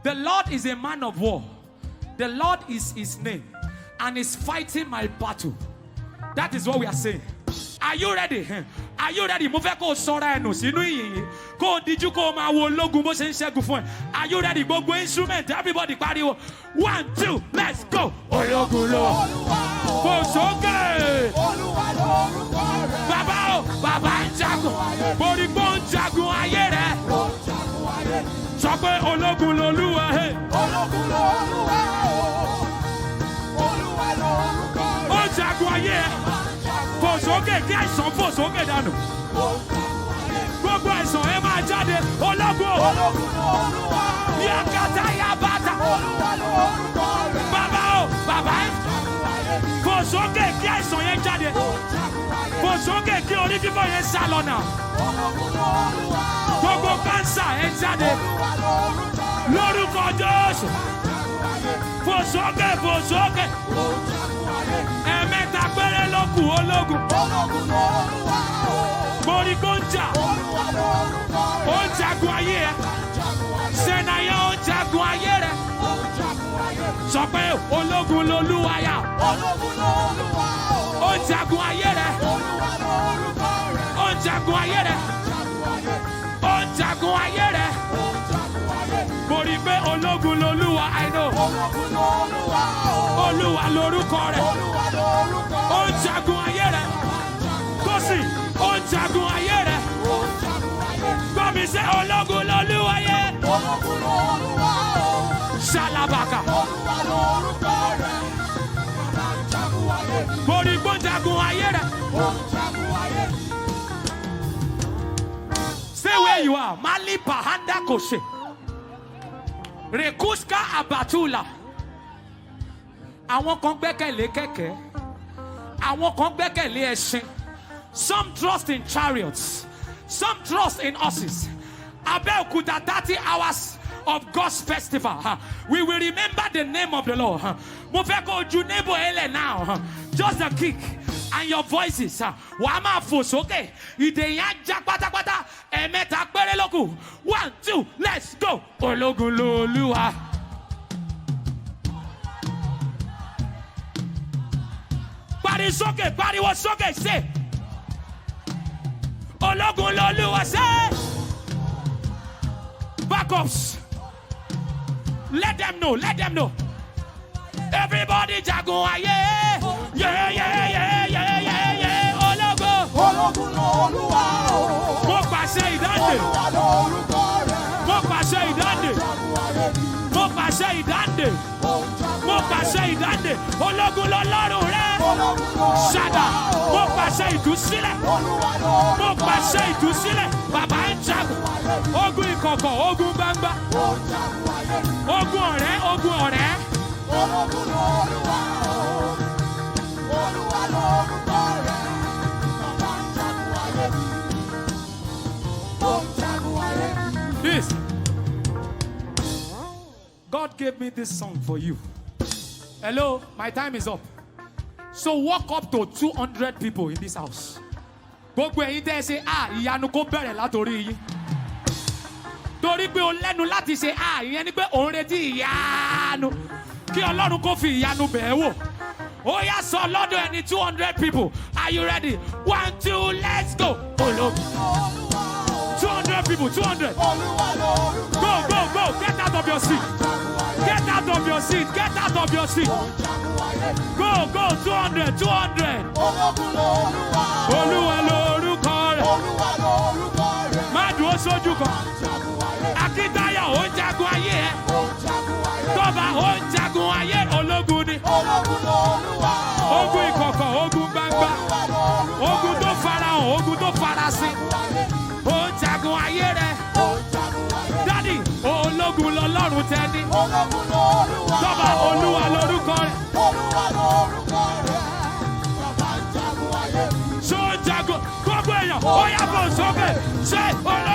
The Lord is a man of war. The Lord is his name. And is fighting my battle. That is what we are saying. Are you ready? Are you ready? Mo fẹ́ kó sọ́ra ẹnu sínú ìyìn. Kó díjú kó máa wo ológun bó ṣe ń ṣẹ́gun fún ẹ. Are you ready? Gbogbo instrument, everybody pariwo. 1, 2, let's go. Ológun lọ. Kò sókè. Bàbá o, bàbá ń jagun. Borí bó ń jagun ayé rẹ̀. Sọ pé ológun lolúwa. Ológun lolúwa. Olúwa lorúkọ rẹ̀. Ó jagun ayé rẹ̀. Fò sókè kí àìsàn fò sókè dànù. Gbogbo àìsàn ẹ máa jáde. Ológun. Yakata yabata. Bàbá o, bàbá ẹ. Fò sókè kí àìsàn yẹn jáde. Fò sókè kí orí fífọ́ yẹn sá lọ́nà. Gbogbo kánsà ẹ jáde. Lórúkọ Jésù. Fò sókè, fò sókè. Ẹ̀mẹ́ta péré ló kù ológun. Borí kó ń jà. Ó ń jagun ayé ẹ. Sẹ́nayẹ́ ó ń jagun ayé rẹ̀. Sọ pé ológun lolúwa yá. Ó ń jagun ayé rẹ̀. Ó ń jagun ayé rẹ̀. Ó ń jagun ayé rẹ̀. Mo rí pé ológun lolúwa, I know. Olúwa lorúkọ rẹ̀. Ó ń jagun ayé rẹ̀. Tósì, ó ń jagun ayé rẹ̀. Gbọ́mi ṣe ológun lolúwa yẹ. Ṣàlàbàkà. Mo rí pé ó ń jagun ayé rẹ̀. Stay where you are. Mali Pahanda Koshe. Rekuska Abatula. Àwọn kan gbẹ́kẹ̀lé kẹ̀kẹ́. Àwọn kan gbẹ́kẹ̀lé ẹṣin. Some trust in chariots. Some trust in horses. Abeokuta 30 hours of God's festival. We will remember the name of the Lord. Mo fẹ́ kó ju neighbor ele now. Just a kick. And your voices. Wàá máa fò sókè. Ìdè yẹn já pátápátá. Ẹ̀mẹ́ta péré ló kù. 1, 2, let's go. Ológun lolúwa. Pariwo sókè, say. Ológun lolúwa, say. Backups. Let them know. Everybody jagun ayé. Yeah. Ológun lolúwa. Mo pàṣẹ ìdáǹdè. Mo pàṣẹ ìdáǹdè. Ológun lọ́lọ́run rẹ̀. Ṣàdá. Mo pàṣẹ ìtúsílẹ̀. Bàbá ń jagun. Ogun ìkọ̀kọ̀, ogun gbangba. Ogun ọ̀rẹ́. Ológun lolúwa. Olúwa lorúkọ rẹ̀. Bàbá ń jagun ayé. Ó ń jagun ayé. This. God gave me this song for you. Hello, my time is up. So walk up to 200 people in this house. Gbogbo ẹ̀yin tẹ́ ẹ ṣe ìyanu kó bẹ̀rẹ̀ látòrí yín. Torí pé o lẹ́nu láti ṣe ìyẹn ni pé òun retí ìyanu. Kí Ọlọ́run kó fi ìyanu bẹ̀ ẹ́ wò. Ó yá sọ lọ́dọ̀ ẹni 200 people. Are you ready? 1, 2, let's go. Ológun. 200 people, 200. Go. Get out of your seat. Go, 200. Olúwa lorúkọ rẹ̀. Má dúró sójú kan. Akíntayọ̀ ó ń jagun ayé ẹ̀. Tọ́ba ó ń jagun ayé ológun ni. Ogun ìkọ̀kọ̀, ogun gbangba. Ogun tó farahàn, ogun tó farasin. Ó ń jagun ayé rẹ̀. Dádì, ológun lọ́lọ́run tẹ́ni. Tọ́ba Olúwa lorúkọ rẹ̀. Ṣó ń jagun gbogbo èèyàn ó yá bọ̀ sókè ṣe ológun.